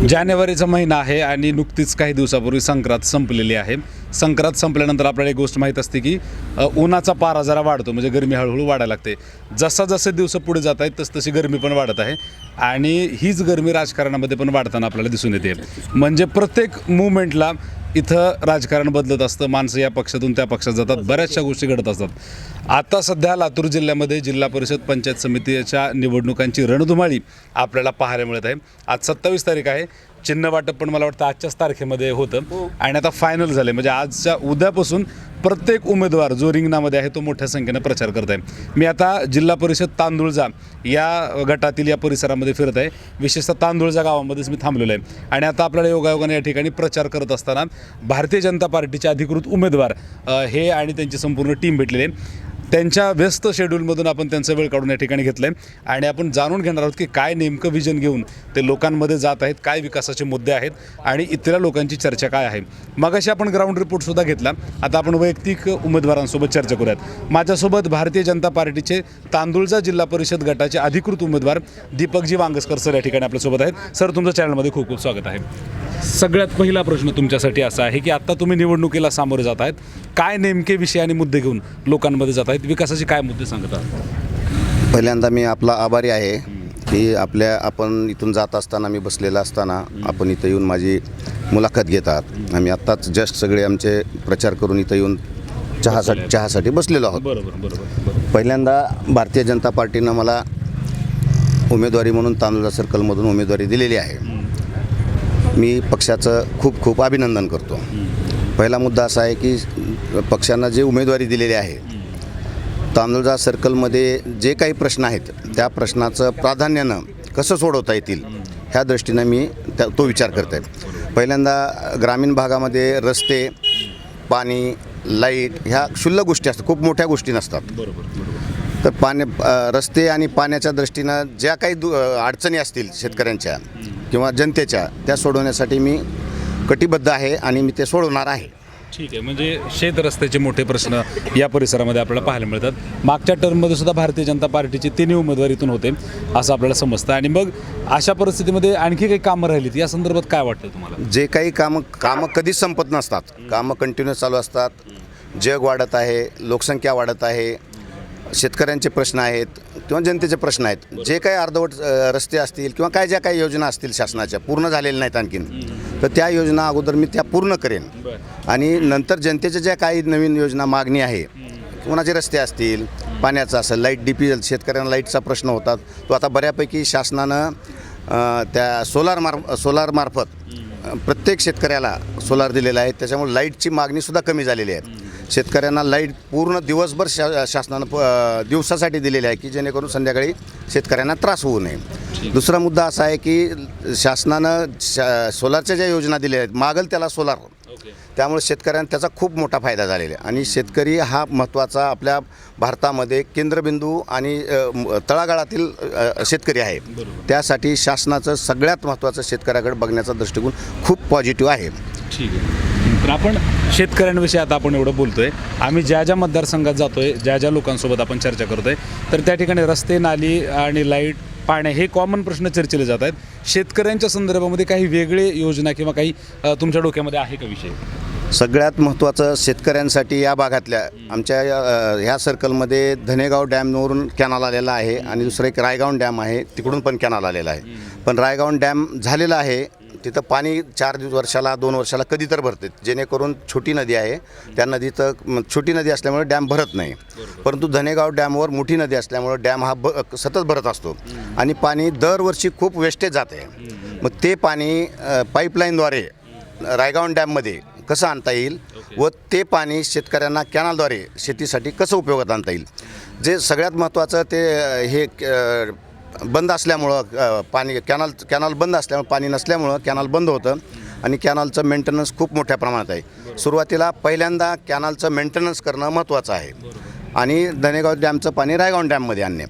जानेवारीचा महिना आहे आणि नुकतीच काही दिवसापूर्वी संक्रांत संपलेली आहे. संक्रांत संपल्यानंतर आपल्याला एक गोष्ट माहीत असते की उन्हाचा पारा जरा वाढतो, म्हणजे गरमी हळूहळू वाढायला लागते. जसे दिवस पुढे जात आहेत तसतशी गरमी पण वाढत आहे आणि हीच गरमी राजकारणामध्ये पण वाढताना आपल्याला दिसून येते. म्हणजे प्रत्येक मुवमेंटला इथं राजकारण बदलत असतं, माणसं या पक्षातून त्या पक्षात जातात, बऱ्याचशा गोष्टी घडत असतात. आता सध्या लातूर जिल्ह्यामध्ये जिल्हा परिषद पंचायत समितीच्या निवडणुकांची रणधुमाळी आपल्याला पाहायला मिळत आहे. आज 27 तारीख आहे. चिन्ह वाटप पण मला वाटतं आजच्याच तारखेमध्ये होतं आणि आता फायनल झालं. म्हणजे आजच्या उद्यापासून प्रत्येक उमेदवार जो रिंगणामध्ये आहे तो मोठ्या संख्येनं प्रचार करत आहे. मी आता जिल्हा परिषद तांदुळजा या गटातील या परिसरामध्ये फिरत आहे. विशेषतः तांदुळजा गावामध्येच मी थांबलेलो आहे आणि आता आपल्याला योगायोगाने या ठिकाणी प्रचार करत असताना भारतीय जनता पार्टीचे अधिकृत उमेदवार हे आणि त्यांची संपूर्ण टीम भेटलेली आहे. त्यांच्या व्यस्त शेड्यूलमधून आपण त्यांचा वेळ काढून या ठिकाणी घेतलं आहे आणि आपण जाणून घेणार आहोत की काय नेमकं विजन घेऊन ते लोकांमध्ये जात आहेत, काय विकासाचे मुद्दे आहेत आणि इथल्या लोकांची चर्चा काय आहे. मगाशी आपण ग्राउंड रिपोर्टसुद्धा घेतला. आता आपण वैयक्तिक उमेदवारांसोबत चर्चा करूयात. माझ्यासोबत भारतीय जनता पार्टीचे तांदुळजा जिल्हा परिषद गटाचे अधिकृत उमेदवार दीपकजी वांगस्कर सर या ठिकाणी आपल्यासोबत आहेत. सर, तुमचं चॅनलमध्ये खूप खूप स्वागत आहे. सगळ्यात पहिला प्रश्न तुमच्यासाठी असा आहे की आता तुम्ही निवडणुकीला सामोरे जात आहेत, काय नेमके विषय आणि मुद्दे घेऊन लोकांमध्ये जात आहेत, विकासाचे काय मुद्दे सांगत आहात? पहिल्यांदा मी आपला आभारी आहे की आपण इथून जात असताना, मी बसलेला असताना आपण इथं येऊन माझी मुलाखत घेतात. आम्ही आत्ताच जस्ट सगळे आमचे प्रचार करून इथं येऊन चहासाठी बसलेलो आहोत. बरोबर. पहिल्यांदा भारतीय जनता पार्टीनं मला उमेदवारी म्हणून तांदुळजा सर्कलमधून उमेदवारी दिलेली आहे. मी पक्षाचं खूप खूप अभिनंदन करतो. पहिला मुद्दा असा आहे की पक्षानं जे उमेदवारी दिलेली आहे, तांदुळजा सर्कलमध्ये जे काही प्रश्न आहेत त्या प्रश्नाचं प्राधान्यानं कसं सोडवता येतील ह्या दृष्टीनं मी तो विचार करत आहे. पहिल्यांदा ग्रामीण भागामध्ये रस्ते, पाणी, लाईट ह्या क्षुल्लक गोष्टी असतात, खूप मोठ्या गोष्टी नसतात. तर रस्ते आणि पाण्याच्या दृष्टीनं ज्या काही अडचणी असतील शेतकऱ्यांच्या किंवा जनतेच्या, त्या सोडवण्यासाठी मी कटिबद्ध आहे आणि मी ते सोडवणार आहे. ठीक आहे. म्हणजे शेत रस्त्याचे मोठे प्रश्न या परिसरामध्ये आपल्याला पाहायला मिळतात. मागच्या टर्ममध्ये सुद्धा भारतीय जनता पार्टीचे 3 उमेदवारीतून होते असं आपल्याला समजतं. आणि मग अशा परिस्थितीमध्ये आणखी काही कामं राहिलीत, या संदर्भात काय वाटतं तुम्हाला? जे काही कामं कधीच संपत नसतात. कामं कंटिन्यूस चालू असतात. जग वाढत आहे, लोकसंख्या वाढत आहे, शेतकऱ्यांचे प्रश्न आहेत किंवा जनतेचे प्रश्न आहेत. जे काही अर्धवट रस्ते असतील किंवा ज्या काही योजना असतील शासनाच्या पूर्ण झालेल्या नाहीत आणखीन, तर त्या योजना अगोदर मी त्या पूर्ण करेन आणि नंतर जनतेच्या ज्या काही नवीन योजना मागणी आहे, कोणाचे रस्ते असतील, पाण्याचं असेल, लाईट DP शेतकऱ्यांना लाईटचा प्रश्न होता, तो आता बऱ्यापैकी शासनानं त्या सोलार मार्फत प्रत्येक शेतकऱ्याला सोलार दिलेला आहे. त्याच्यामुळे लाईटची मागणीसुद्धा कमी झालेली आहे. शेतकऱ्यांना लाईट पूर्ण दिवसभर शासनानं दिवसासाठी दिलेली आहे की जेणेकरून संध्याकाळी शेतकऱ्यांना त्रास होऊ नये. दुसरा मुद्दा असा आहे की शासनानं सोलारच्या ज्या योजना दिल्या आहेत, मागल त्याला सोलार, त्यामुळे शेतकऱ्यांना त्याचा खूप मोठा फायदा झालेला आहे. आणि शेतकरी हा महत्त्वाचा आपल्या भारतामध्ये केंद्रबिंदू आणि तळागाळातील शेतकरी आहे. त्यासाठी शासनाचं सगळ्यात महत्त्वाचं शेतकऱ्याकडे बघण्याचा दृष्टिकोन खूप पॉझिटिव्ह आहे. ठीक आहे. तर आपण शेतकऱ्यांविषयी आता आपण एवढं बोलतोय, आम्ही ज्या मतदारसंघात जातोय, ज्या लोकांसोबत आपण चर्चा करतोय, तर त्या ठिकाणी रस्ते, नाली आणि लाईट, पाणी हे कॉमन प्रश्न चर्चेले जात आहेत. शेतकऱ्यांच्या संदर्भामध्ये काही वेगळे योजना किंवा काही तुमच्या डोक्यामध्ये आहे का विषय? सगळ्यात महत्त्वाचं शेतकऱ्यांसाठी या भागातल्या आमच्या ह्या सर्कलमध्ये धनेगाव डॅमवरून कॅनल आलेला आहे आणि दुसरं एक रायगाव डॅम आहे, तिकडून पण कॅनल आलेला आहे. पण रायगाव डॅम झालेला आहे, तिथं पाणी 4 वर्षाला 2 वर्षाला कधी तर भरते, जेणेकरून छोटी नदी आहे, त्या नदीचं छोटी नदी असल्यामुळे डॅम भरत नाही. परंतु धनेगाव डॅमवर मोठी नदी असल्यामुळे डॅम हा सतत भरत असतो आणि पाणी दरवर्षी खूप वेस्टेज जाते. मग ते पाणी पाईपलाईनद्वारे रायगाव डॅममध्ये कसं आणता येईल व ते पाणी शेतकऱ्यांना कॅनलद्वारे शेतीसाठी कसं उपयोगात आणता येईल. जे सगळ्यात महत्त्वाचं ते हे बंद असल्यामुळं पाणी कॅनल बंद असल्यामुळं, पाणी नसल्यामुळं कॅनल बंद होतं आणि कॅनलचं मेंटेनन्स खूप मोठ्या प्रमाणात आहे. सुरुवातीला पहिल्यांदा कॅनलचं मेंटेनन्स करणं महत्त्वाचं आहे आणि धनेगाव डॅमचं पाणी रायगाव डॅममध्ये आणणे.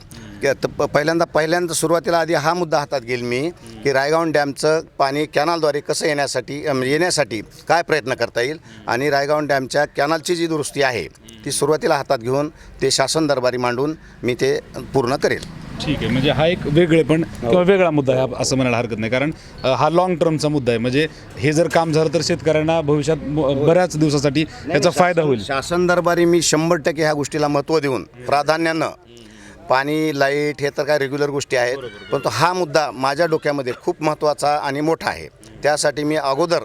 पहिल्यांदा सुरुवातीला आधी हा मुद्दा हातात घेईल मी की रायगाव डॅमचं पाणी कॅनलद्वारे कसं येण्यासाठी काय प्रयत्न करता येईल आणि रायगाव डॅमच्या कॅनलची जी दुरुस्ती आहे ती सुरुवातीला हातात घेऊन ते शासन दरबारी मांडून मी ते पूर्ण करेल. ठीक आहे, म्हणजे हा एक वेगळेपण किंवा वेगळा मुद्दा आहे असं म्हणायला हरकत नाही, कारण हा लॉंग टर्मचा मुद्दा आहे. म्हणजे हे जर काम झालं तर शेतकऱ्यांना भविष्यात बऱ्याच दिवसासाठी याचा फायदा होईल. शासन दरबारी मी 100% ह्या गोष्टीला महत्त्व देऊन प्राधान्यानं पाणी लाईट हे तर काय रेग्युलर गोष्टी आहेत, परंतु हा मुद्दा माझ्या डोक्यामध्ये खूप महत्त्वाचा आणि मोठा आहे. त्यासाठी मी अगोदर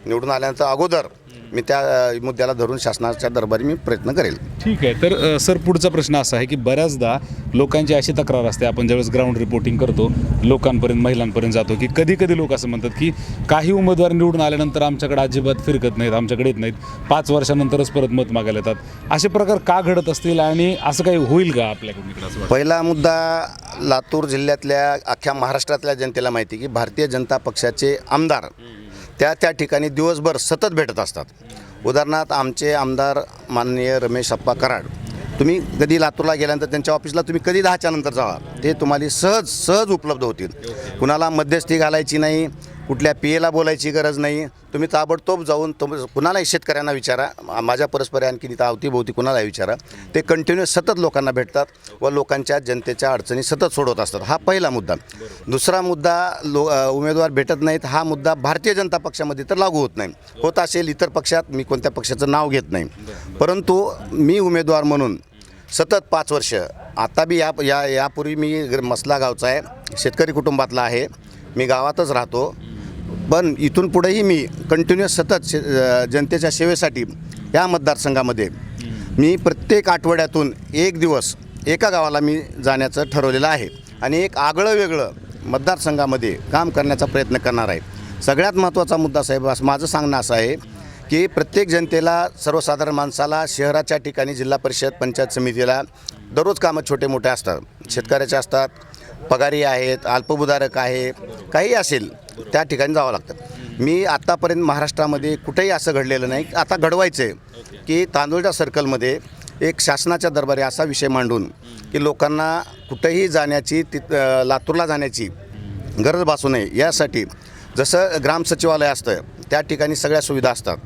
निवडून आल्यानंतर अगोदर मी त्या मुद्द्याला धरून शासनाच्या दरबारी मी प्रयत्न करेल. ठीक आहे, तर सर पुढचा प्रश्न असा आहे की बऱ्याचदा लोकांची अशी तक्रार असते, आपण ज्यावेळेस ग्राउंड रिपोर्टिंग करतो लोकांपर्यंत महिलांपर्यंत जातो, की कधी कधी लोक असं म्हणतात की काही उमेदवार निवडून आल्यानंतर आमच्याकडे अजिबात फिरकत नाहीत, आमच्याकडे येत नाहीत, 5 वर्षानंतरच परत मत मागायला येतात. असे प्रकार का घडत असतील आणि असं काही होईल का आपल्याकडून इकडं असं वाटतं? पहिला मुद्दा लातूर जिल्ह्यातल्या अख्ख्या महाराष्ट्रातल्या जनतेला माहिती की भारतीय जनता पक्षाचे आमदार त्या ठिकाणी दिवसभर सतत भेटत असतात. उदाहरणार्थ आमचे आमदार माननीय रमेश अप्पा कराड, तुम्ही कधी लातूरला गेल्यानंतर त्यांच्या ऑफिसला तुम्ही कधी 10च्या नंतर जावा, ते तुम्हाला सहज उपलब्ध होतील. कुणाला मध्यस्थी घालायची नाही, कुठल्या PA बोलायची गरज नाही. तुम्ही ताबडतोब जाऊन कुणालाही शेतकऱ्यांना विचारा, माझ्या परस्पर आणखी इथं अवतीभोवती कुणालाही विचारा, ते कंटिन्यू सतत लोकांना भेटतात व लोकांच्या जनतेच्या अडचणी सतत सोडवत असतात. हा पहिला मुद्दा. दुसरा मुद्दा, उमेदवार भेटत नाहीत, हा मुद्दा भारतीय जनता पक्षामध्ये तर लागू होत नाही. होत असेल इतर पक्षात, मी कोणत्या पक्षाचं नाव घेत नाही, परंतु मी उमेदवार म्हणून सतत 5 वर्ष, आता बी यापूर्वी मी मसला गावचा आहे, शेतकरी कुटुंबातला आहे, मी गावातच राहतो, पण इथून पुढेही मी कंटिन्युअस सतत जनतेच्या सेवेसाठी या मतदारसंघामध्ये मी प्रत्येक आठवड्यातून एक दिवस एका गावाला मी जाण्याचं ठरवलेलं आहे आणि एक आगळं वेगळं मतदारसंघामध्ये काम करण्याचा प्रयत्न करणार आहे. सगळ्यात महत्त्वाचा मुद्दा साहेब माझं सांगणं असं आहे की प्रत्येक जनतेला, सर्वसाधारण माणसाला शहराच्या ठिकाणी जिल्हा परिषद पंचायत समितीला दररोज कामं छोटे मोठे असतात, शेतकऱ्याचे असतात, पगारी आहेत, अल्पभूधारक आहे, काही असेल त्या ठिकाणी जावं लागतं. मी आत्तापर्यंत महाराष्ट्रामध्ये कुठेही असं घडलेलं नाही. आता घडवायचं आहे की तांदूळजा सर्कलमध्ये एक शासनाच्या दरबारी असा विषय मांडून की लोकांना कुठेही जाण्याची, लातूरला जाण्याची गरज भासू नये यासाठी, जसं ग्रामसचिवालय असतं त्या ठिकाणी सगळ्या सुविधा असतात,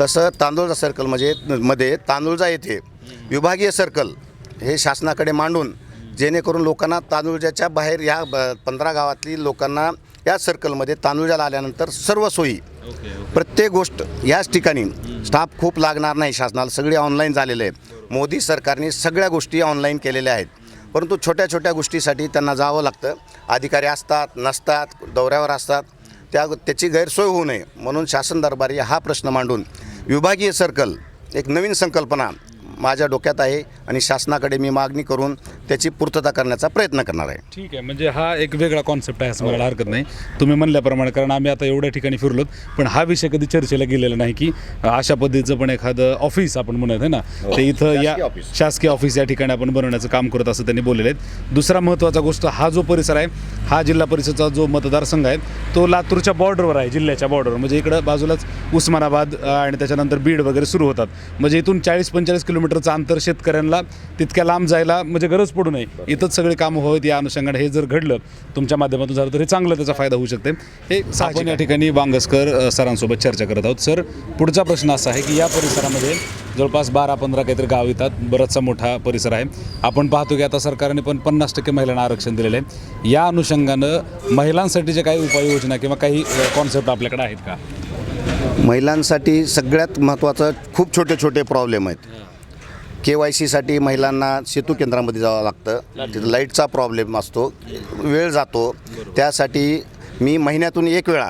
तसं तांदूळजा सर्कल मध्ये तांदूळजा येथे विभागीय सर्कल हे शासनाकडे मांडून, जेणेकरून लोकांना तांदूळजाच्या बाहेर या 15 गावातली लोकांना या सर्कलमध्ये तांदूळजाला आल्यानंतर सर्व सोयी, प्रत्येक गोष्ट याच ठिकाणी, स्टाफ खूप लागणार नाही शासनाला, सगळे ऑनलाईन झालेले आहे. मोदी सरकारने सगळ्या गोष्टी ऑनलाईन केलेल्या आहेत, परंतु छोट्या छोट्या गोष्टीसाठी त्यांना जावं लागतं. अधिकारी असतात, नसतात, दौऱ्यावर असतात, त्याची गैरसोय होऊ नये म्हणून शासन दरबारी हा प्रश्न मांडून विभागीय सर्कल एक नवीन संकल्पना माझ्या डोक्यात आहे आणि शासनाकडे मी मागणी करून त्याची पूर्तता करण्याचा प्रयत्न करणार आहे. ठीक आहे, म्हणजे हा एक वेगळा कॉन्सेप्ट आहे असं म्हणायला हरकत नाही तुम्ही म्हणल्याप्रमाणे, कारण आम्ही आता एवढ्या ठिकाणी फिरलोत पण हा विषय कधी चर्चेला गेलेला नाही की अशा पद्धतीचं पण एखादं ऑफिस आपण म्हणत आहे ना, ते इथं या शासकीय ऑफिस या ठिकाणी आपण बनवण्याचं काम करत असं त्यांनी बोललेले आहेत. दुसरा महत्त्वाचा गोष्ट, हा जो परिसर आहे, हा जिल्हा परिषदचा जो मतदारसंघ आहे तो लातूरच्या बॉर्डरवर आहे, जिल्ह्याच्या बॉर्डरवर, म्हणजे इकडं बाजूलाच उस्मानाबाद आणि त्याच्यानंतर बीड वगैरे सुरू होतात. म्हणजे इथून 40-45 किलोमीटरचं अंतर शेतकऱ्यांना तितक्या लांब जायला म्हणजे गरज पडू नये, इथंच सगळे कामं व्हावीत या अनुषंगाने हे जर घडलं तुमच्या माध्यमातून झालं तर हे चांगलं, त्याचा फायदा होऊ शकते. हे आपण या ठिकाणी बांगस्कर सरांसोबत चर्चा करत आहोत. सर, पुढचा प्रश्न असा आहे की या परिसरामध्ये जवळपास 12-15 काहीतरी गाव येतात, बराचसा मोठा परिसर आहे. आपण पाहतो की आता सरकारने पण 50% महिलांना आरक्षण दिलेलं आहे. या अनुषंगानं महिलांसाठीच्या काही उपाययोजना किंवा काही कॉन्सेप्ट आपल्याकडे आहेत का? महिलांसाठी सगळ्यात महत्त्वाचं खूप छोटे छोटे प्रॉब्लेम आहेत. KYCसाठी महिलांना सेतू केंद्रामध्ये जावं लागतं, तिथं लाईटचा प्रॉब्लेम असतो, वेळ जातो. त्यासाठी मी महिन्यातून एक वेळा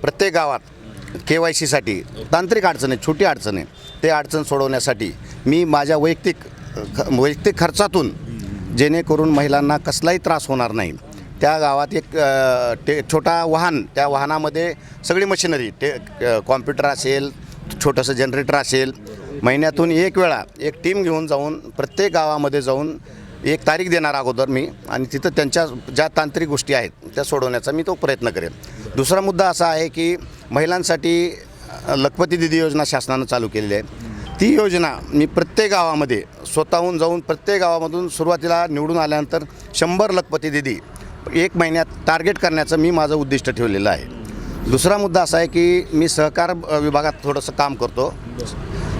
प्रत्येक गावात KYCसाठी तांत्रिक अडचण आहे, छोटी अडचण आहे, ते अडचण सोडवण्यासाठी मी माझ्या वैयक्तिक खर्चातून, जेणेकरून महिलांना कसलाही त्रास होणार नाही, त्या गावात एक छोटा वाहन, त्या वाहनामध्ये सगळी मशिनरी, कॉम्प्युटर असेल, छोटंसं जनरेटर असेल, महिन्यातून एक वेळा एक टीम घेऊन जाऊन प्रत्येक गावामध्ये जाऊन एक तारीख देणार अगोदर मी, आणि तिथं त्यांच्या ज्या तांत्रिक गोष्टी आहेत त्या सोडवण्याचा मी तो प्रयत्न करेन. दुसरा मुद्दा असा आहे की महिलांसाठी लखपती दिदी योजना शासनानं चालू केलेली आहे. ती योजना मी प्रत्येक गावामध्ये स्वतःहून जाऊन, प्रत्येक गावामधून सुरुवातीला निवडून आल्यानंतर 100 लखपती दिदी 1 महिन्यात टार्गेट करण्याचं मी माझं उद्दिष्ट ठेवलेलं आहे. दुसरा मुद्दा असा आहे की मी सहकार विभागात थोडंसं काम करतो,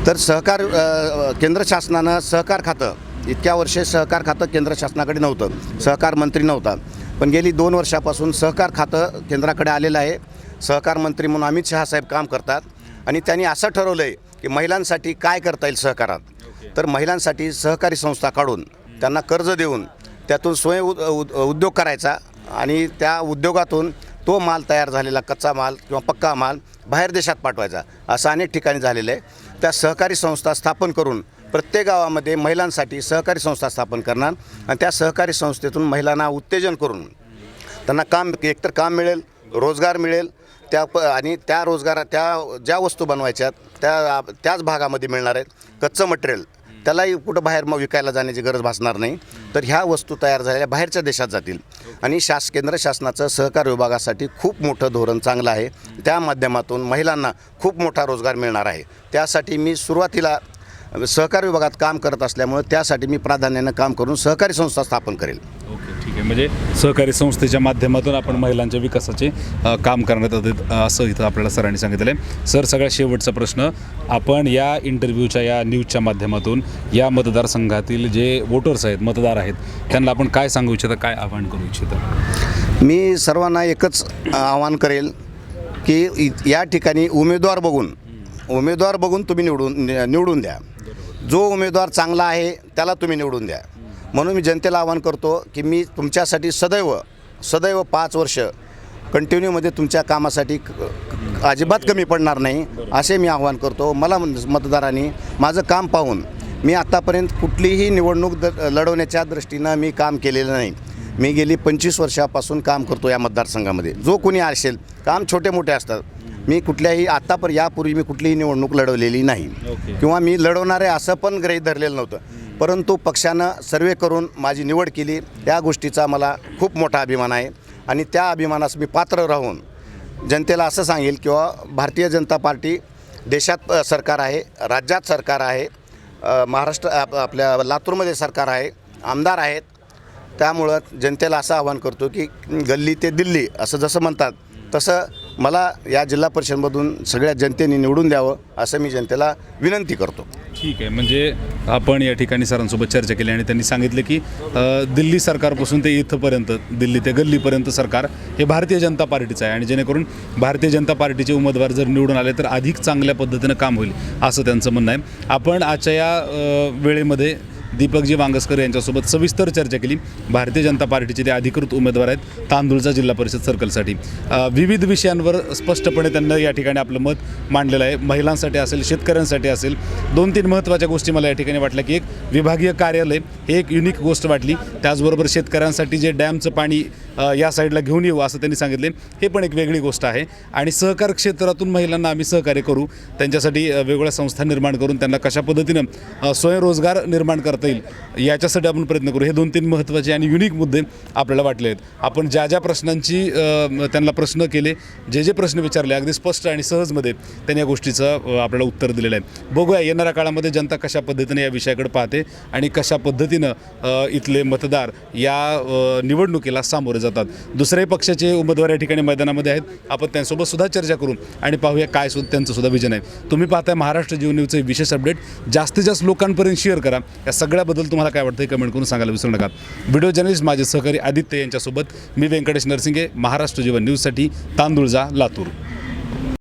तर सहकार केंद्र शासनानं सहकार खातं इतक्या वर्षे सहकार खातं केंद्र शासनाकडे नव्हतं, सहकार मंत्री नव्हता. पण गेली 2 वर्षापासून सहकार खातं केंद्राकडे आलेलं आहे. सहकार मंत्री म्हणून अमित शहा साहेब काम करतात आणि त्यांनी असं ठरवलं आहे की महिलांसाठी काय करता येईल सहकारात. तर महिलांसाठी सहकारी संस्था काढून त्यांना कर्ज देऊन त्यातून उद्योग करायचा आणि त्या उद्योगातून तो माल तयार झालेला कच्चा माल किंवा पक्का माल बाहेर देशात पाठवायचा. असं अनेक ठिकाणी झालेलं आहे. त्या सहकारी संस्था स्थापन करून प्रत्येक गावामध्ये महिलांसाठी सहकारी संस्था स्थापन करणार आणि त्या सहकारी संस्थेतून महिलांना उत्तेजन करून त्यांना एकतर काम मिळेल, रोजगार मिळेल, आणि त्या रोजगारात ज्या वस्तू बनवायच्यात त्याच भागामध्ये मिळणार आहेत. कच्चं मटेरियल त्यालाही कुठं बाहेर मग विकायला जाण्याची गरज भासणार नाही. तर ह्या वस्तू तयार झालेल्या बाहेरच्या देशात जातील आणि केंद्र शासनाचं सहकार विभागासाठी खूप मोठं धोरण चांगलं आहे. त्या माध्यमातून महिलांना खूप मोठा रोजगार मिळणार आहे. त्यासाठी मी सुरुवातीला सहकार विभागात काम करत असल्यामुळे त्यासाठी मी प्राधान्यानं काम करून सहकारी संस्था स्थापन करेल. ओके, ठीक आहे. म्हणजे सहकारी संस्थेच्या माध्यमातून आपण महिलांच्या विकासाचे काम करण्यात येतं असं इथं आपल्याला सरांनी सांगितलं आहे. सर, सगळ्यात शेवटचा प्रश्न, आपण या इंटरव्ह्यूच्या या न्यूजच्या माध्यमातून या मतदारसंघातील जे वोटर्स आहेत, मतदार आहेत, त्यांना आपण काय सांगू इच्छिता, काय आवाहन करू इच्छिता? मी सर्वांना एकच आवाहन करेल की या ठिकाणी उमेदवार बघून तुम्ही निवडून द्या. जो उमेदवार चांगला आहे त्याला तुम्ही निवडून द्या. म्हणून मी जनतेला आवाहन करतो की मी तुमच्यासाठी सदैव 5 वर्ष कंटिन्यूमध्ये तुमच्या कामासाठी अजिबात कमी पडणार नाही असे मी आवाहन करतो. मला मतदारांनी माझं काम पाहून, मी आत्तापर्यंत कुठलीही निवडणूक लढवण्याच्या दृष्टीनं मी काम केलेलं नाही. मी गेली 25 वर्षापासून काम करतो या मतदारसंघामध्ये. जो कोणी असेल, काम छोटे मोठे असतात. मी यापूर्वी मी कुठलीही निवडणूक लढवलेली नाही किंवा मी लढवणार आहे असं पण गृहीत धरलेलं नव्हतं. परंतु पक्षानं सर्वे करून माझी निवड केली. या गोष्टीचा मला खूप मोठा अभिमान आहे आणि त्या अभिमानास मी पात्र राहून जनतेला असं सांगेल किंवा भारतीय जनता पार्टी देशात सरकार आहे, राज्यात सरकार आहे, महाराष्ट्र आपल्या लातूरमध्ये सरकार आहे, आमदार आहेत. त्यामुळं जनतेला असं आवाहन करतो की गल्ली ते दिल्ली असं जसं म्हणतात तसं मला या जिल्हा परिषदमधून सगळ्या जनतेने निवडून द्यावं असं मी जनतेला विनंती करतो. ठीक आहे. म्हणजे आपण या ठिकाणी सरांसोबत चर्चा केली आणि त्यांनी सांगितले की दिल्ली सरकारपासून ते इथंपर्यंत, दिल्ली ते गल्लीपर्यंत सरकार हे भारतीय जनता पार्टीचं आहे आणि जेणेकरून भारतीय जनता पार्टीचे उमेदवार जर निवडून आले तर अधिक चांगल्या पद्धतीनं काम होईल असं त्यांचं म्हणणं आहे. आपण आजच्या या वेळेमध्ये दीपकजी वांगस्कर यांच्यासोबत सविस्तर चर्चा केली. भारतीय जनता पार्टीचे ते अधिकृत उमेदवार आहेत तांदूळजा जिल्हा परिषद सर्कलसाठी. विविध विषयांवर स्पष्टपणे त्यांना या ठिकाणी आपलं मत मांडलेलं आहे. महिलांसाठी असेल, शेतकऱ्यांसाठी असेल. 2-3 महत्त्वाच्या गोष्टी मला या ठिकाणी वाटल्या की एक विभागीय कार्यालय हे एक युनिक गोष्ट वाटली. त्याचबरोबर शेतकऱ्यांसाठी जे डॅमचं पाणी या साईडला घेऊन येऊ असं त्यांनी सांगितले, हे पण एक वेगळी गोष्ट आहे. आणि सहकार क्षेत्रातून महिलांना आम्ही सहकार्य करू, त्यांच्यासाठी वेगवेगळ्या संस्था निर्माण करून त्यांना कशा पद्धतीनं स्वयंरोजगार निर्माण करता येईल याच्यासाठी आपण प्रयत्न करू. हे 2-3 महत्त्वाचे आणि युनिक मुद्दे आपल्याला वाटले आहेत. आपण ज्या प्रश्नांची त्यांना प्रश्न केले, जे प्रश्न विचारले, अगदी स्पष्ट आणि सहजमध्ये त्यांनी या गोष्टीचं आपल्याला उत्तर दिलेलं आहे. बघूया येणाऱ्या काळामध्ये जनता कशा पद्धतीने या विषयाकडे पाहते आणि कशा पद्धतीनं इथले मतदार या निवडणुकीला सामोरे जातात. दुसऱ्याही पक्षाचे उमेदवार या ठिकाणी मैदानामध्ये आहेत. आपण त्यांच्यासोबत सुद्धा चर्चा करू आणि पाहूया काय त्यांचं सुद्धा विजन आहे. तुम्ही पाहताय महाराष्ट्र जीवन न्यूजचं विशेष अपडेट. जास्तीत जास्त लोकांपर्यंत शेअर करा. या सगळ्याबद्दल तुम्हाला काय वाटतं कमेंट करून सांगायला विसरू नका. व्हिडिओ जर्नलिस्ट माझे सहकारी आदित्य यांच्यासोबत मी व्यंकटेश नरसिंगे, महाराष्ट्र जीवन न्यूजसाठी तांदूळजा, लातूर.